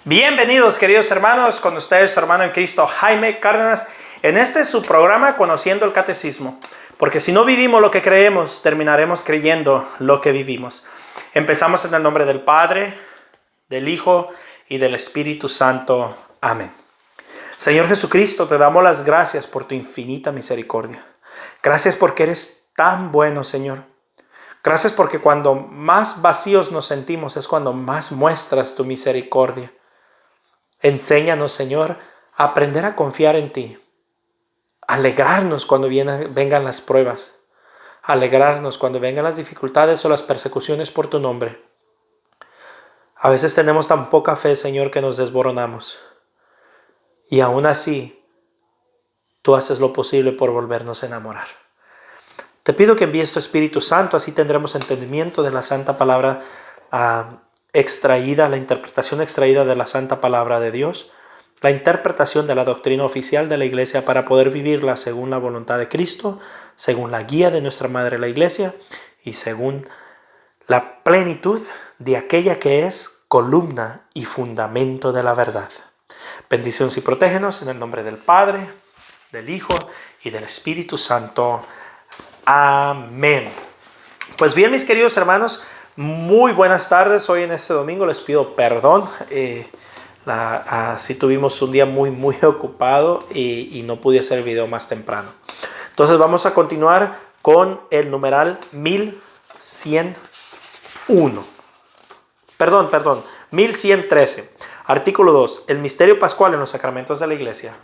Bienvenidos, queridos hermanos, con ustedes su hermano en Cristo Jaime Cárdenas en este su programa Conociendo el Catecismo, porque si no vivimos lo que creemos, terminaremos creyendo lo que vivimos. Empezamos en el nombre del Padre, del Hijo y del Espíritu Santo. Amén. Señor Jesucristo, te damos las gracias por tu infinita misericordia. Gracias porque eres tan bueno, Señor. Gracias porque cuando más vacíos nos sentimos es cuando más muestras tu misericordia. Enséñanos, Señor, a aprender a confiar en ti, alegrarnos cuando vengan las pruebas, alegrarnos cuando vengan las dificultades o las persecuciones por tu nombre. A veces tenemos tan poca fe, Señor, que nos desboronamos. Y aún así, tú haces lo posible por volvernos a enamorar. Te pido que envíes tu Espíritu Santo, así tendremos entendimiento de la Santa Palabra extraída, la interpretación extraída de la Santa Palabra de Dios, la interpretación de la doctrina oficial de la Iglesia para poder vivirla según la voluntad de Cristo, según la guía de nuestra Madre la Iglesia y según la plenitud de aquella que es columna y fundamento de la verdad. Bendición y protégenos en el nombre del Padre, del Hijo y del Espíritu Santo. Amén. Pues bien, mis queridos hermanos, muy buenas tardes. Hoy en este domingo les pido perdón. Sí tuvimos un día muy ocupado y no pude hacer el video más temprano. Entonces vamos a continuar con el numeral 1101. Perdón, 1113. Artículo 2. El misterio pascual en los sacramentos de la Iglesia.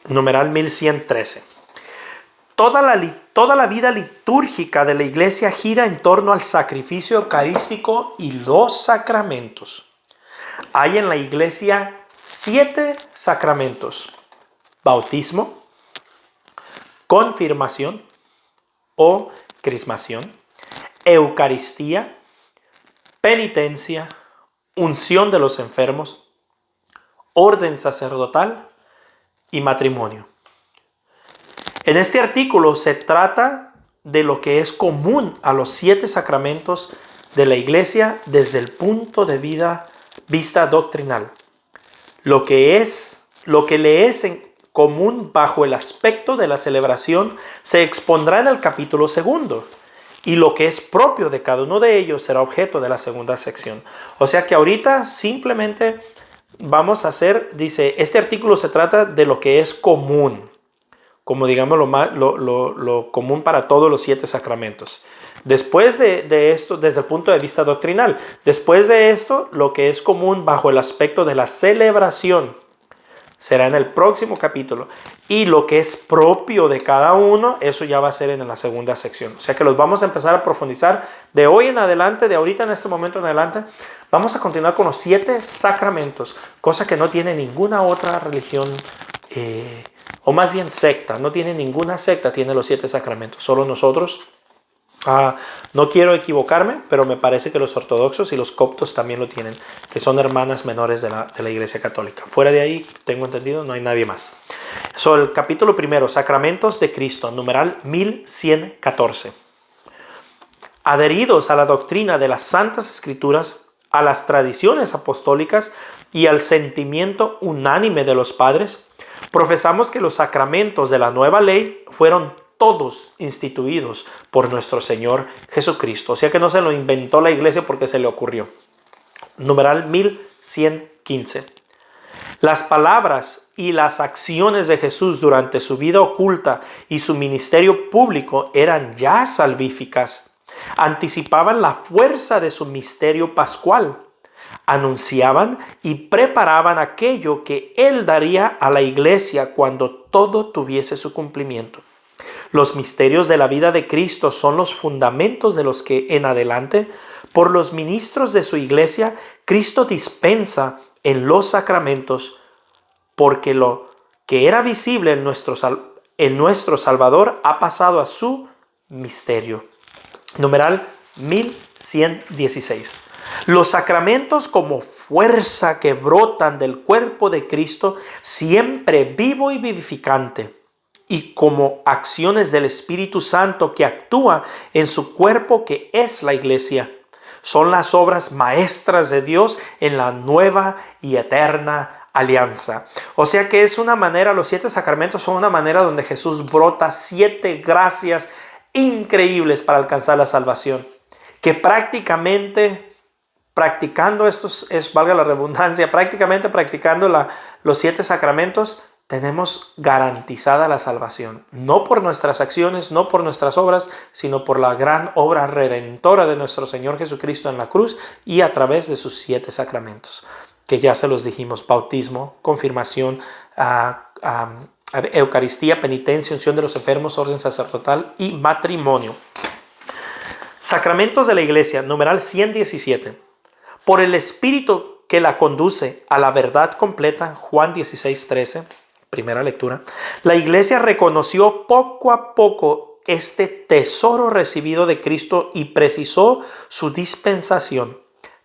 Numeral 1113. Toda la vida litúrgica de la Iglesia gira en torno al sacrificio eucarístico y los sacramentos. Hay en la Iglesia 7 sacramentos: bautismo, confirmación o crismación, Eucaristía, penitencia, unción de los enfermos, orden sacerdotal y matrimonio. En este artículo se trata de lo que es común a los 7 sacramentos de la Iglesia desde el punto de vista doctrinal. Lo que le es en común bajo el aspecto de la celebración se expondrá en el capítulo 2, y lo que es propio de cada uno de ellos será objeto de la segunda sección. O sea que ahorita simplemente vamos a hacer, dice, este artículo se trata de lo que es común, como digamos lo común para todos los 7 sacramentos. Después de esto, desde el punto de vista doctrinal, después de esto, lo que es común bajo el aspecto de la celebración será en el próximo capítulo. Y lo que es propio de cada uno, eso ya va a ser en la segunda sección. O sea que los vamos a empezar a profundizar de hoy en adelante, de ahorita en este momento en adelante. Vamos a continuar con los 7 sacramentos, cosa que no tiene ninguna otra religión, o más bien secta. No tiene ninguna secta, tiene los 7 sacramentos. Solo nosotros. No quiero equivocarme, pero me parece que los ortodoxos y los coptos también lo tienen, que son hermanas menores de la Iglesia Católica. Fuera de ahí, tengo entendido, no hay nadie más. El capítulo 1, Sacramentos de Cristo, numeral 1114. Adheridos a la doctrina de las Santas Escrituras, a las tradiciones apostólicas y al sentimiento unánime de los padres, profesamos que los sacramentos de la nueva ley fueron todos instituidos por nuestro Señor Jesucristo. O sea que no se lo inventó la Iglesia porque se le ocurrió. Numeral 1115. Las palabras y las acciones de Jesús durante su vida oculta y su ministerio público eran ya salvíficas. Anticipaban la fuerza de su misterio pascual. Anunciaban y preparaban aquello que Él daría a la Iglesia cuando todo tuviese su cumplimiento. Los misterios de la vida de Cristo son los fundamentos de los que en adelante, por los ministros de su Iglesia, Cristo dispensa en los sacramentos, porque lo que era visible en nuestro Salvador ha pasado a su misterio. Numeral 1116. Los sacramentos como fuerza que brotan del cuerpo de Cristo, siempre vivo y vivificante, y como acciones del Espíritu Santo que actúa en su cuerpo que es la Iglesia, Son las obras maestras de Dios en la nueva y eterna alianza. O sea que es una manera, los 7 sacramentos son una manera donde Jesús brota 7 gracias increíbles para alcanzar la salvación. Que prácticamente, practicando estos, valga la redundancia, prácticamente practicando los 7 sacramentos, tenemos garantizada la salvación. No por nuestras acciones, no por nuestras obras, sino por la gran obra redentora de nuestro Señor Jesucristo en la cruz y a través de sus 7 sacramentos, que ya se los dijimos: bautismo, confirmación, Eucaristía, penitencia, unción de los enfermos, orden sacerdotal y matrimonio. Sacramentos de la Iglesia, numeral 117. Por el Espíritu que la conduce a la verdad completa, Juan 16:13, primera lectura, la Iglesia reconoció poco a poco este tesoro recibido de Cristo y precisó su dispensación,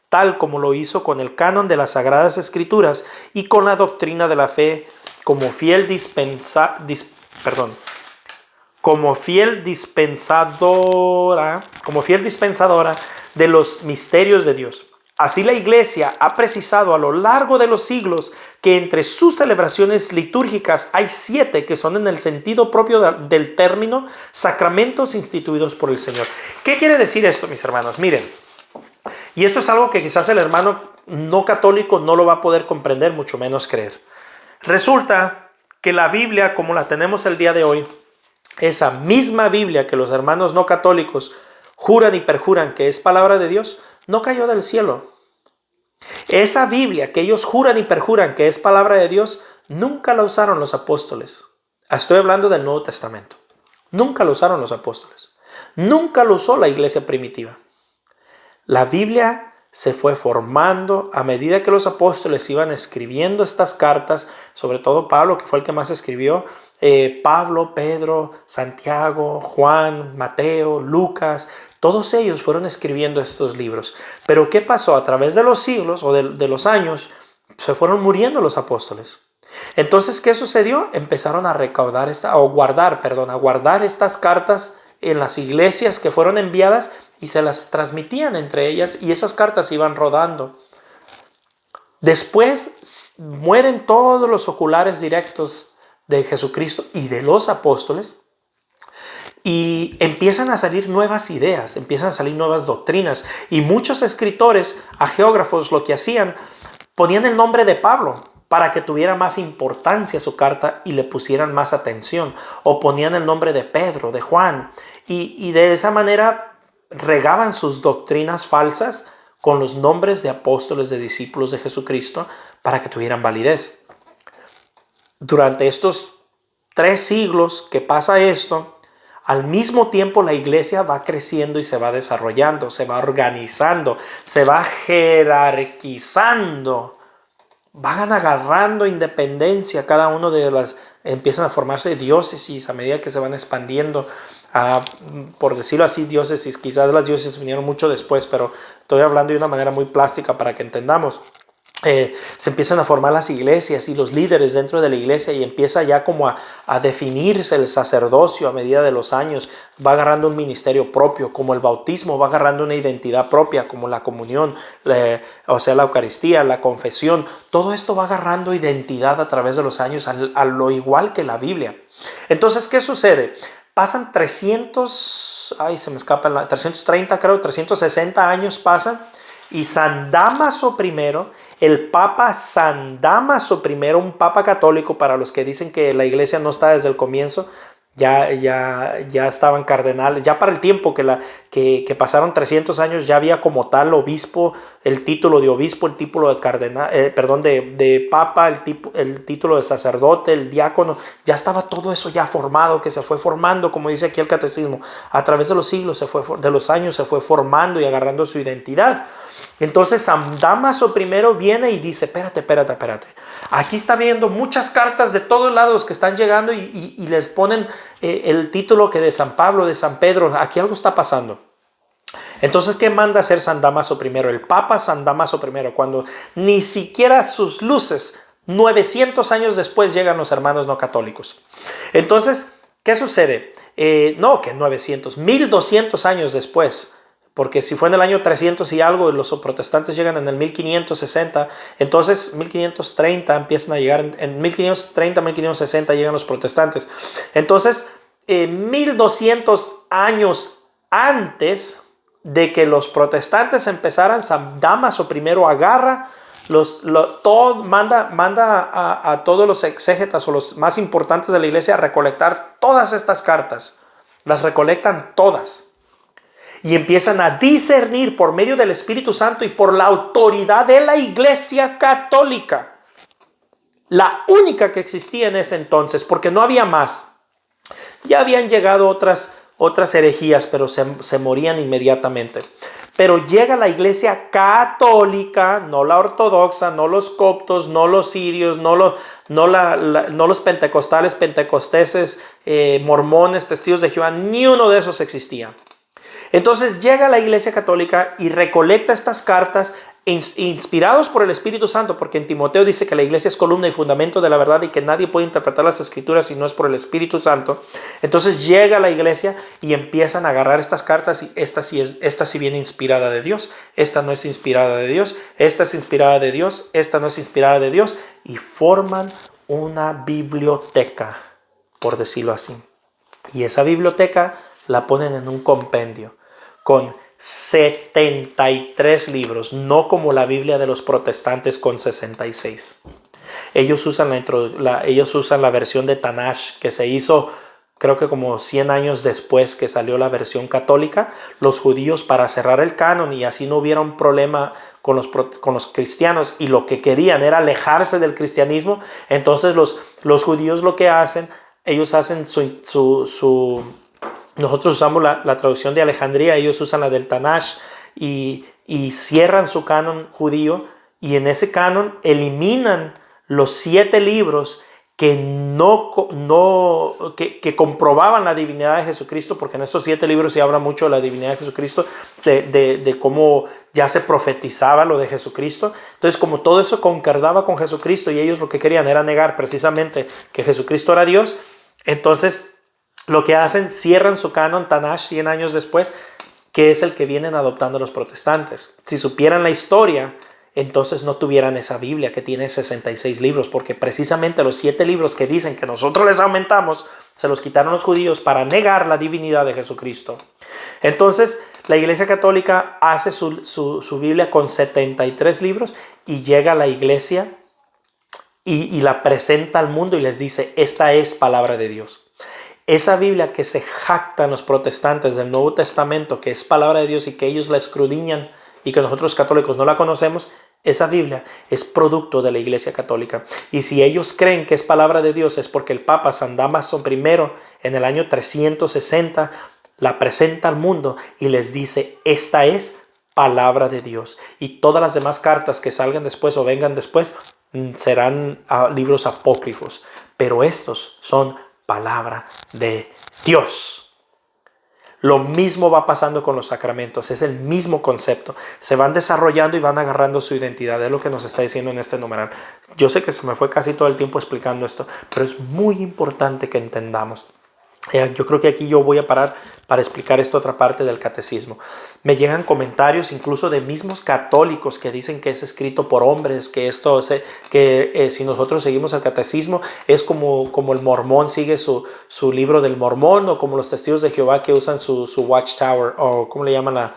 tal como lo hizo con el canon de las Sagradas Escrituras y con la doctrina de la fe, como fiel dispensadora de los misterios de Dios. Así la Iglesia ha precisado a lo largo de los siglos que entre sus celebraciones litúrgicas hay 7 que son en el sentido propio del término sacramentos instituidos por el Señor. ¿Qué quiere decir esto, mis hermanos? Miren, y esto es algo que quizás el hermano no católico no lo va a poder comprender, mucho menos creer. Resulta que la Biblia, como la tenemos el día de hoy, esa misma Biblia que los hermanos no católicos juran y perjuran que es palabra de Dios, no cayó del cielo. Esa Biblia que ellos juran y perjuran que es palabra de Dios, nunca la usaron los apóstoles. Estoy hablando del Nuevo Testamento. Nunca lo usaron los apóstoles. Nunca lo usó la iglesia primitiva. La Biblia se fue formando a medida que los apóstoles iban escribiendo estas cartas, sobre todo Pablo, que fue el que más escribió. Pablo, Pedro, Santiago, Juan, Mateo, Lucas, todos ellos fueron escribiendo estos libros. Pero ¿qué pasó? A través de los siglos o de los años se fueron muriendo los apóstoles. Entonces, ¿qué sucedió? Empezaron a guardar estas cartas en las iglesias que fueron enviadas y se las transmitían entre ellas y esas cartas iban rodando. Después mueren todos los oculares directos de Jesucristo y de los apóstoles y empiezan a salir nuevas ideas, empiezan a salir nuevas doctrinas y muchos escritores, geógrafos, lo que hacían, ponían el nombre de Pablo para que tuviera más importancia su carta y le pusieran más atención, o ponían el nombre de Pedro, de Juan, y de esa manera regaban sus doctrinas falsas con los nombres de apóstoles, de discípulos de Jesucristo, para que tuvieran validez. Durante estos 3 siglos que pasa esto, al mismo tiempo la iglesia va creciendo y se va desarrollando, se va organizando, se va jerarquizando. Van agarrando independencia, cada uno de las empiezan a formarse diócesis a medida que se van expandiendo, por decirlo así, diócesis. Quizás las diócesis vinieron mucho después, pero estoy hablando de una manera muy plástica para que entendamos. Se empiezan a formar las iglesias y los líderes dentro de la iglesia y empieza ya como a definirse el sacerdocio a medida de los años. Va agarrando un ministerio propio, como el bautismo, va agarrando una identidad propia, como la comunión, la Eucaristía, la confesión. Todo esto va agarrando identidad a través de los años, a lo igual que la Biblia. Entonces, ¿qué sucede? Pasan 360 años pasan, y San Dámaso I, el Papa San Dámaso I, un papa católico, para los que dicen que la iglesia no está desde el comienzo, ya estaban cardenales, ya para el tiempo que pasaron 300 años ya había como tal obispo, el título de obispo, el título de cardenal, de papa, el título de sacerdote, el diácono, ya estaba todo eso ya formado, que se fue formando, como dice aquí el catecismo, a través de los siglos, de los años se fue formando y agarrando su identidad. Entonces San Dámaso I viene y dice, espérate, aquí está viendo muchas cartas de todos lados que están llegando y les ponen el título que de San Pablo, de San Pedro, aquí algo está pasando. Entonces, ¿qué manda hacer San Dámaso I? El Papa San Dámaso I, cuando ni siquiera sus luces, 900 años después llegan los hermanos no católicos. Entonces, ¿qué sucede? 1200 años después, porque si fue en el año 300 y algo, los protestantes llegan en el 1560, entonces 1530 empiezan a llegar, en 1530, 1560 llegan los protestantes. Entonces, 1200 años antes de que los protestantes empezaran, San Damaso primero agarra, manda a todos los exégetas o los más importantes de la iglesia a recolectar todas estas cartas. Las recolectan todas. Y empiezan a discernir por medio del Espíritu Santo y por la autoridad de la Iglesia Católica. La única que existía en ese entonces, porque no había más. Ya habían llegado otras herejías, pero se morían inmediatamente. Pero llega la Iglesia Católica, no la ortodoxa, no los coptos, no los sirios, no los pentecostales, pentecosteses, mormones, testigos de Jehová, ni uno de esos existía. Entonces llega la Iglesia Católica y recolecta estas cartas inspirados por el Espíritu Santo, porque en Timoteo dice que la Iglesia es columna y fundamento de la verdad y que nadie puede interpretar las Escrituras si no es por el Espíritu Santo. Entonces llega la Iglesia y empiezan a agarrar estas cartas y esta sí viene inspirada de Dios, esta no es inspirada de Dios, esta es inspirada de Dios, esta no es inspirada de Dios, y forman una biblioteca, por decirlo así. Y esa biblioteca la ponen en un compendio con 73 libros, no como la Biblia de los protestantes con 66. Ellos usan la versión de Tanakh que se hizo, creo que como 100 años después que salió la versión católica. Los judíos, para cerrar el canon y así no hubiera un problema con los cristianos, y lo que querían era alejarse del cristianismo, entonces los judíos lo que hacen, ellos hacen nosotros usamos la traducción de Alejandría, ellos usan la del Tanakh y cierran su canon judío, y en ese canon eliminan los 7 libros que comprobaban la divinidad de Jesucristo, porque en estos 7 libros se habla mucho de la divinidad de Jesucristo, de cómo ya se profetizaba lo de Jesucristo. Entonces, como todo eso concordaba con Jesucristo y ellos lo que querían era negar precisamente que Jesucristo era Dios, entonces lo que hacen, cierran su canon Tanakh 100 años después, que es el que vienen adoptando los protestantes. Si supieran la historia, entonces no tuvieran esa Biblia que tiene 66 libros, porque precisamente los 7 libros que dicen que nosotros les aumentamos, se los quitaron los judíos para negar la divinidad de Jesucristo. Entonces, la Iglesia Católica hace su Biblia con 73 libros y llega a la Iglesia y la presenta al mundo y les dice, esta es palabra de Dios. Esa Biblia que se jactan los protestantes del Nuevo Testamento, que es palabra de Dios y que ellos la escudriñan y que nosotros católicos no la conocemos, esa Biblia es producto de la Iglesia Católica. Y si ellos creen que es palabra de Dios, es porque el Papa San Damaso I en el año 360 la presenta al mundo y les dice, esta es palabra de Dios. Y todas las demás cartas que salgan después o vengan después serán libros apócrifos. Pero estos son palabra de Dios. Lo mismo va pasando con los sacramentos, es el mismo concepto. Se van desarrollando y van agarrando su identidad, es lo que nos está diciendo en este numeral. Yo sé que se me fue casi todo el tiempo explicando esto, pero es muy importante que entendamos. Yo creo que aquí yo voy a parar para explicar esta otra parte del catecismo. Me llegan comentarios incluso de mismos católicos que dicen que es escrito por hombres, que si nosotros seguimos el catecismo es como el mormón sigue su libro del mormón, o como los testigos de Jehová que usan su watchtower, o ¿cómo le llaman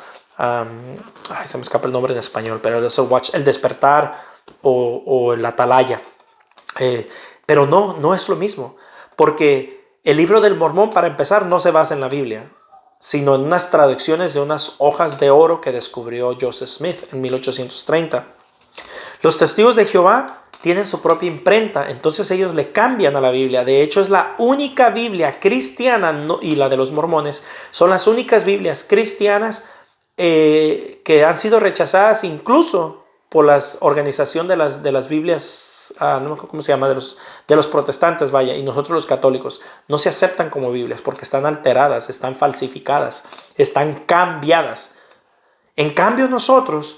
se me escapa el nombre en español, pero es el despertar o el atalaya. Pero no es lo mismo, porque el libro del Mormón, para empezar, no se basa en la Biblia, sino en unas traducciones de unas hojas de oro que descubrió Joseph Smith en 1830. Los testigos de Jehová tienen su propia imprenta, entonces ellos le cambian a la Biblia. De hecho, es la única Biblia cristiana, y la de los mormones, son las únicas Biblias cristianas que han sido rechazadas incluso por la organización de las Biblias, no me acuerdo cómo se llama, de los protestantes, vaya, y nosotros los católicos. No se aceptan como Biblias porque están alteradas, están falsificadas, están cambiadas. En cambio nosotros,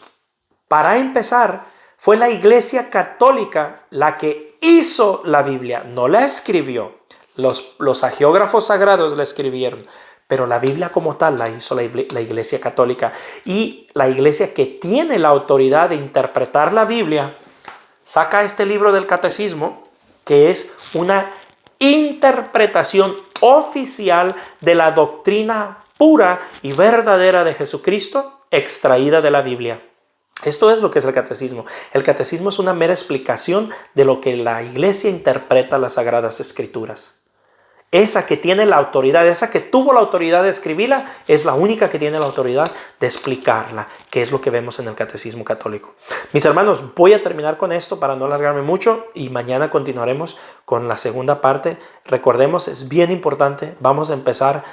para empezar, fue la Iglesia Católica la que hizo la Biblia, no la escribió. Los hagiógrafos sagrados la escribieron, pero la Biblia como tal la hizo la Iglesia Católica. Y la Iglesia que tiene la autoridad de interpretar la Biblia, saca este libro del Catecismo, que es una interpretación oficial de la doctrina pura y verdadera de Jesucristo, extraída de la Biblia. Esto es lo que es el catecismo. El catecismo es una mera explicación de lo que la Iglesia interpreta las Sagradas Escrituras. Esa que tiene la autoridad, esa que tuvo la autoridad de escribirla, es la única que tiene la autoridad de explicarla, que es lo que vemos en el Catecismo Católico. Mis hermanos, voy a terminar con esto para no alargarme mucho y mañana continuaremos con la segunda parte. Recordemos, es bien importante, vamos a empezar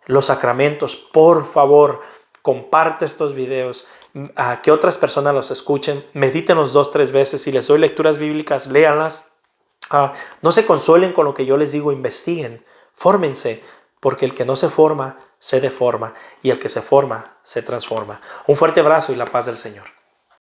los sacramentos. Por favor, comparte estos videos, a que otras personas los escuchen, medítenlos 2-3 veces. Si les doy lecturas bíblicas, léanlas. No se consuelen con lo que yo les digo, investiguen, fórmense, porque el que no se forma, se deforma, y el que se forma, se transforma. Un fuerte abrazo y la paz del Señor.